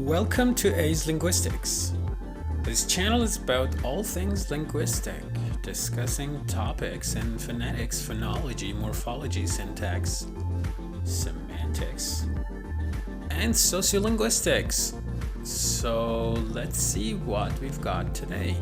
Welcome to Azelinguistics. This channel is about all things linguistic, discussing topics in phonetics, phonology, morphology, syntax, semantics, and sociolinguistics. So let's see what we've got today.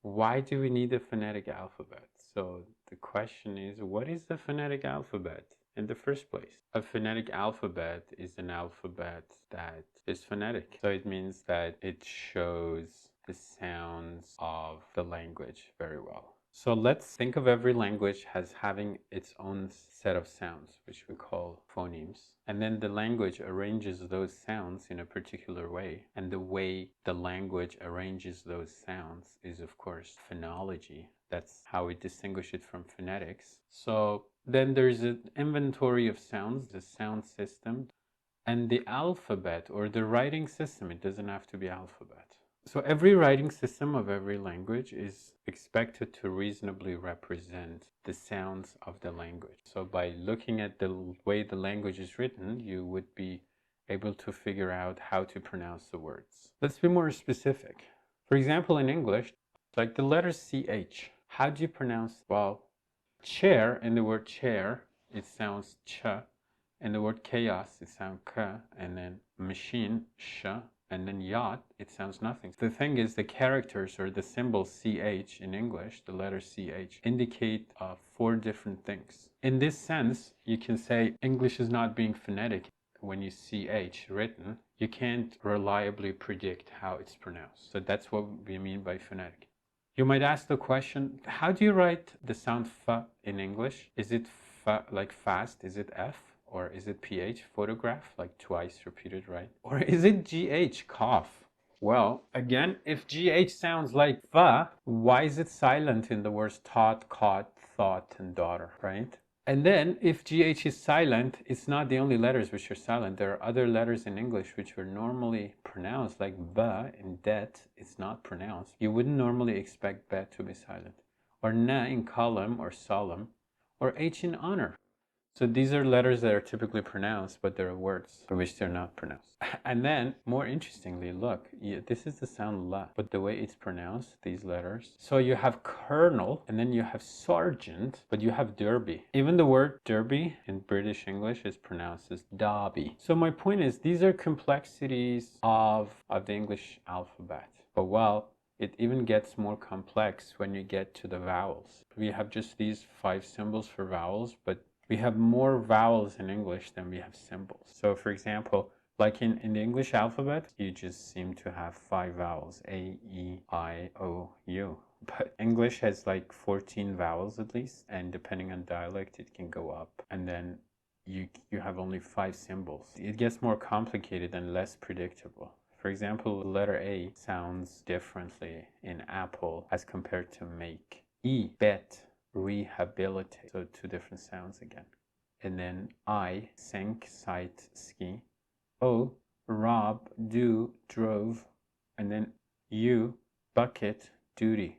Why do we need a phonetic alphabet? So the question is, what is the phonetic alphabet in the first place? A phonetic alphabet is an alphabet that is phonetic. So it means that it shows the sounds of the language very well. So let's think of every language as having its own set of sounds, which we call phonemes. And then the language arranges those sounds in a particular way. And the way the language arranges those sounds is, of course, phonology. That's how we distinguish it from phonetics. So then there's an inventory of sounds, the sound system, and the alphabet or the writing system. It doesn't have to be alphabet. So every writing system of every language is expected to reasonably represent the sounds of the language. So by looking at the way the language is written, you would be able to figure out how to pronounce the words. Let's be more specific. For example, in English, like the letter CH, how do you pronounce, well, chair, in the word chair, it sounds ch. In the word chaos, it sounds k. And then machine, sh. And then yacht, it sounds nothing. The thing is, the characters or the symbol CH in English, the letter CH, indicate 4 different things. In this sense, you can say English is not being phonetic. When you CH written, you can't reliably predict how it's pronounced. So that's what we mean by phonetic. You might ask the question, how do you write the sound F in English? Is it F like fast? Is it F? Or is it PH, photograph, like twice repeated, right? Or is it GH, cough? Well, again, if GH sounds like fa, why is it silent in the words taught, caught, thought, and daughter, right? And then if GH is silent, it's not the only letters which are silent. There are other letters in English which are normally pronounced, like b in det, it's not pronounced. You wouldn't normally expect bet to be silent. Or na in column or solemn, or H in honor. So these are letters that are typically pronounced, but there are words for which they're not pronounced. And then, more interestingly, look, this is the sound la, but the way it's pronounced, these letters. So you have colonel, and then you have sergeant, but you have derby. Even the word derby in British English is pronounced as derby. So my point is, these are complexities of the English alphabet. But well, it even gets more complex when you get to the vowels. We have just these 5 symbols for vowels, but we have more vowels in English than we have symbols. So for example, like in the English alphabet, you just seem to have 5 vowels, A, E, I, O, U. But English has like 14 vowels at least, and depending on dialect, it can go up. And then you have only 5 symbols. It gets more complicated and less predictable. For example, the letter A sounds differently in apple as compared to make. E, bet, rehabilitate, so 2 different sounds again. And then I, sank, sight, ski. O, rob, do, drove. And then U, bucket, duty.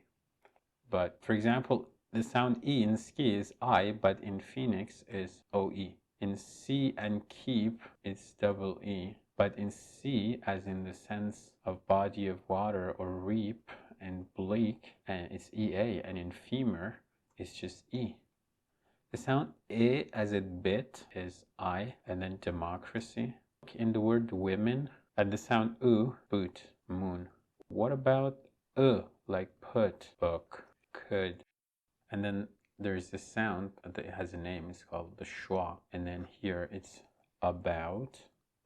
But for example, the sound E in ski is I, but in phoenix is OE. In C and keep, it's double E. But in C, as in the sense of body of water, or reap, and bleak, and it's EA. And in femur, it's just E. The sound E as in bit is I, and then democracy. In the word women, and the sound U, boot, moon. What about like put, book, could? And then there's this sound that has a name, it's called the schwa. And then here it's about,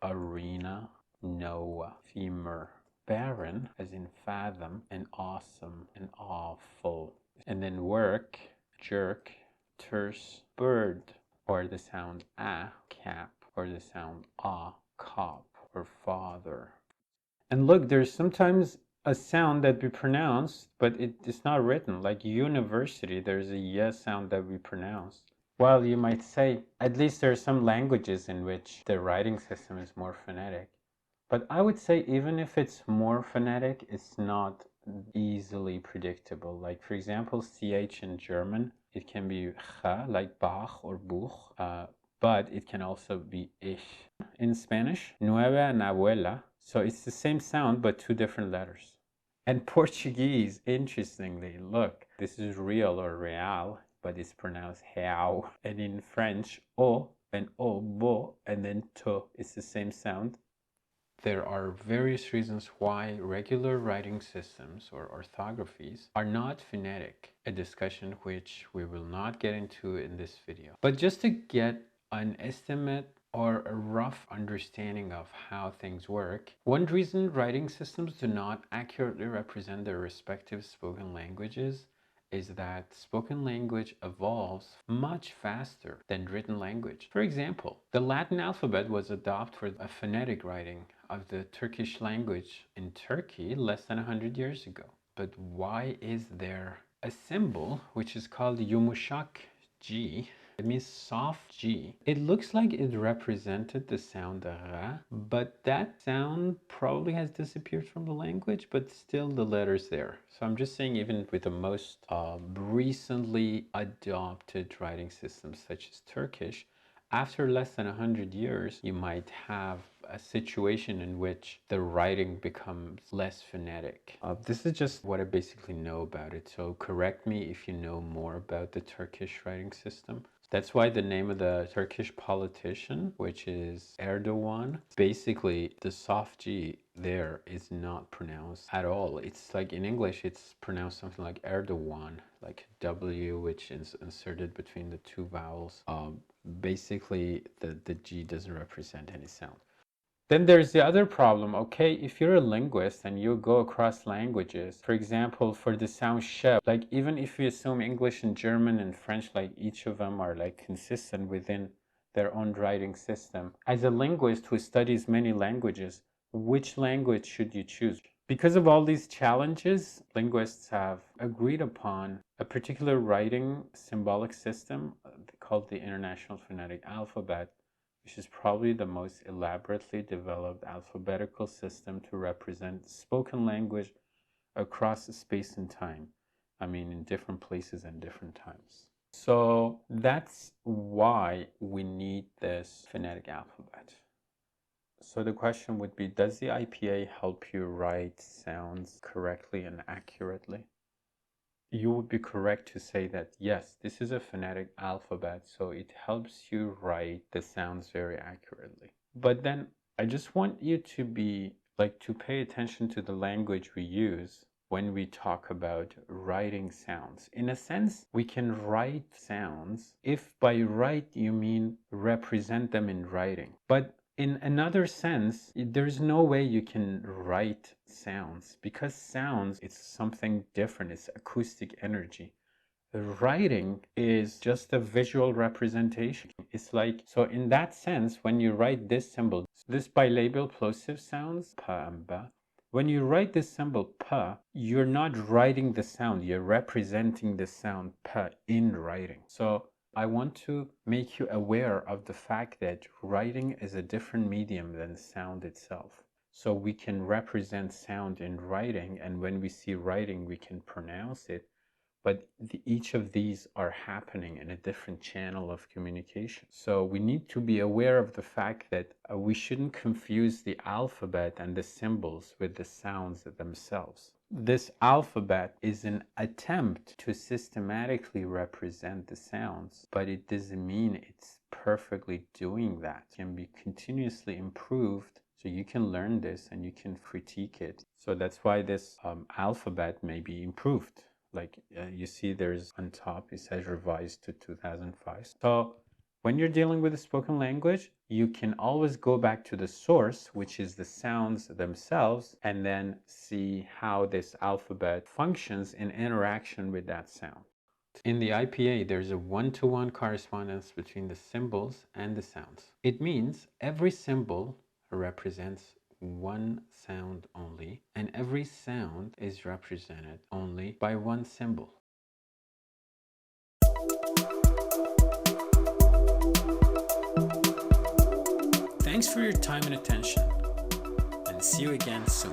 arena, Noah, femur, barren, as in fathom, and awesome, and awful. And then work, jerk, terse, bird, or the sound a, cap, or the sound a, cop, or father. And look, there's sometimes a sound that we pronounce, but it's not written. Like university, there's a yes sound that we pronounce. Well, you might say, at least there are some languages in which the writing system is more phonetic. But I would say even if it's more phonetic, it's not easily predictable. Like for example, ch in German, it can be ch, like Bach or Buch, but it can also be ich. In Spanish, nueve and abuela, so it's the same sound but two different letters. And Portuguese, interestingly, look, this is real or real, but it's pronounced real. And in French, o and o, bo, and then to, it's the same sound. There are various reasons why regular writing systems or orthographies are not phonetic, a discussion which we will not get into in this video. But just to get an estimate or a rough understanding of how things work, one reason writing systems do not accurately represent their respective spoken languages is that spoken language evolves much faster than written language. For example, the Latin alphabet was adopted for a phonetic writing of the Turkish language in Turkey less than 100 years ago. But why is there a symbol which is called yumuşak G? It means soft G. It looks like it represented the sound ra, but that sound probably has disappeared from the language, but still the letter's there. So I'm just saying, even with the most recently adopted writing systems such as Turkish, after less than 100 years, you might have a situation in which the writing becomes less phonetic. This is just what I basically know about it. So correct me if you know more about the Turkish writing system. That's why the name of the Turkish politician, which is Erdogan, basically the soft G there is not pronounced at all. It's like in English, it's pronounced something like Erdogan, like W, which is inserted between the two vowels. Basically, the G doesn't represent any sound. Then there's the other problem. Okay, if you're a linguist and you go across languages, for example, for the sound sh, like even if you assume English and German and French, like each of them are like consistent within their own writing system. As a linguist who studies many languages, which language should you choose? Because of all these challenges, linguists have agreed upon a particular writing symbolic system called the International Phonetic Alphabet, which is probably the most elaborately developed alphabetical system to represent spoken language across space and time. I mean, in different places and different times. So that's why we need this phonetic alphabet. So the question would be, does the IPA help you write sounds correctly and accurately? You would be correct to say that yes, this is a phonetic alphabet, so it helps you write the sounds very accurately. But then I just want you to to pay attention to the language we use when we talk about writing sounds. In a sense, we can write sounds if by write you mean represent them in writing. But in another sense, there's no way you can write sounds, because sounds, it's something different. It's acoustic energy. Writing is just a visual representation. It's like, so in that sense, when you write this symbol, this bilabial plosive sounds, pa and ba, when you write this symbol pa, you're not writing the sound, you're representing the sound pa in writing. So I want to make you aware of the fact that writing is a different medium than sound itself. So we can represent sound in writing, and when we see writing, we can pronounce it. But each of these are happening in a different channel of communication. So we need to be aware of the fact that we shouldn't confuse the alphabet and the symbols with the sounds themselves. This alphabet is an attempt to systematically represent the sounds, but it doesn't mean it's perfectly doing that. It can be continuously improved, so you can learn this and you can critique it. So that's why this alphabet may be improved. Like you see, there's on top, it says revised to 2005. So when you're dealing with a spoken language, you can always go back to the source, which is the sounds themselves, and then see how this alphabet functions in interaction with that sound. In the IPA, there's a one-to-one correspondence between the symbols and the sounds. It means every symbol represents one sound only, and every sound is represented only by one symbol. Thanks for your time and attention, and see you again soon.